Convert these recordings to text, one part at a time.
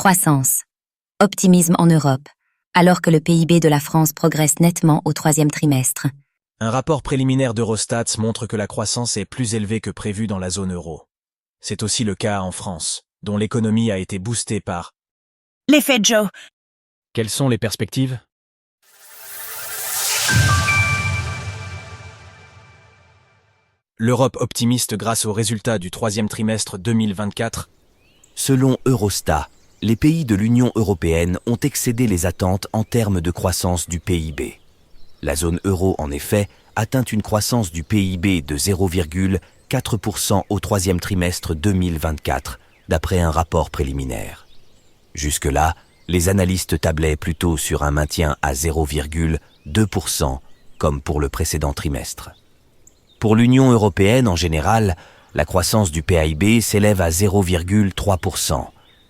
Croissance. Optimisme en Europe, alors que le PIB de la France progresse nettement au troisième trimestre. Un rapport préliminaire d'Eurostat montre que la croissance est plus élevée que prévu dans la zone euro. C'est aussi le cas en France, dont l'économie a été boostée par l'effet Joe. Quelles sont les perspectives ? L'Europe optimiste grâce aux résultats du troisième trimestre 2024. Selon Eurostat, les pays de l'Union européenne ont excédé les attentes en termes de croissance du PIB. La zone euro, en effet, atteint une croissance du PIB de 0,4% au troisième trimestre 2024, d'après un rapport préliminaire. Jusque-là, les analystes tablaient plutôt sur un maintien à 0,2%, comme pour le précédent trimestre. Pour l'Union européenne en général, la croissance du PIB s'élève à 0,3%.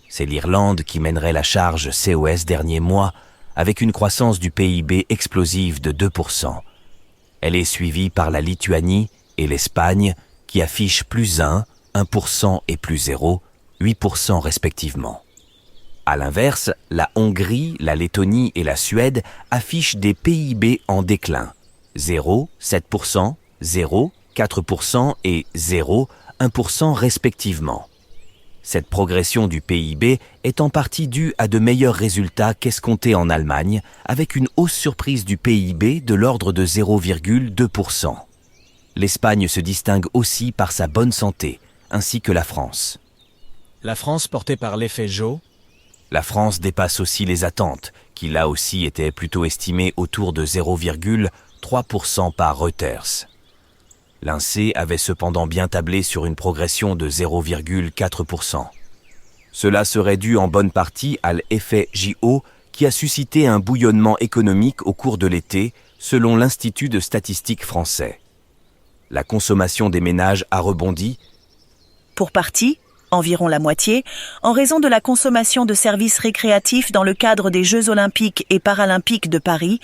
C'est l'Irlande qui mènerait la charge COS dernier mois, avec une croissance du PIB explosive de 2%. Elle est suivie par la Lituanie et l'Espagne, qui affichent plus 1% et plus 0, 8% respectivement. À l'inverse, la Hongrie, la Lettonie et la Suède affichent des PIB en déclin, 0,7%, 0,4% et 0,1% respectivement. Cette progression du PIB est en partie due à de meilleurs résultats qu'escomptés en Allemagne, avec une hausse surprise du PIB de l'ordre de 0,2%. L'Espagne se distingue aussi par sa bonne santé, ainsi que la France. La France portée par l'effet Joe. La France dépasse aussi les attentes, qui là aussi étaient plutôt estimées autour de 0,3% par Reuters. L'INSEE avait cependant bien tablé sur une progression de 0,4%. Cela serait dû en bonne partie à l'effet JO qui a suscité un bouillonnement économique au cours de l'été, selon l'Institut de statistique français. La consommation des ménages a rebondi. Pour partie, environ la moitié, en raison de la consommation de services récréatifs dans le cadre des Jeux olympiques et paralympiques de Paris.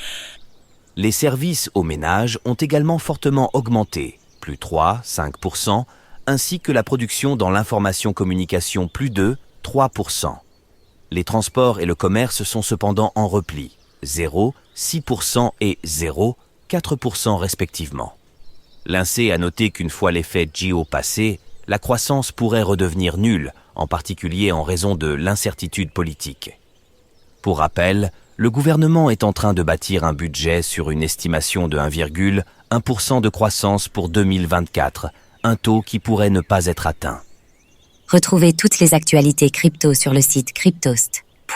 Les services aux ménages ont également fortement augmenté, plus 3,5%, ainsi que la production dans l'information-communication, plus 3%. Les transports et le commerce sont cependant en repli, 0,6% et 0,4% respectivement. L'INSEE a noté qu'une fois l'effet JO passé, la croissance pourrait redevenir nulle, en particulier en raison de l'incertitude politique. Pour rappel, le gouvernement est en train de bâtir un budget sur une estimation de 1,1% de croissance pour 2024, un taux qui pourrait ne pas être atteint. Retrouvez toutes les actualités crypto sur le site cryptost.fr.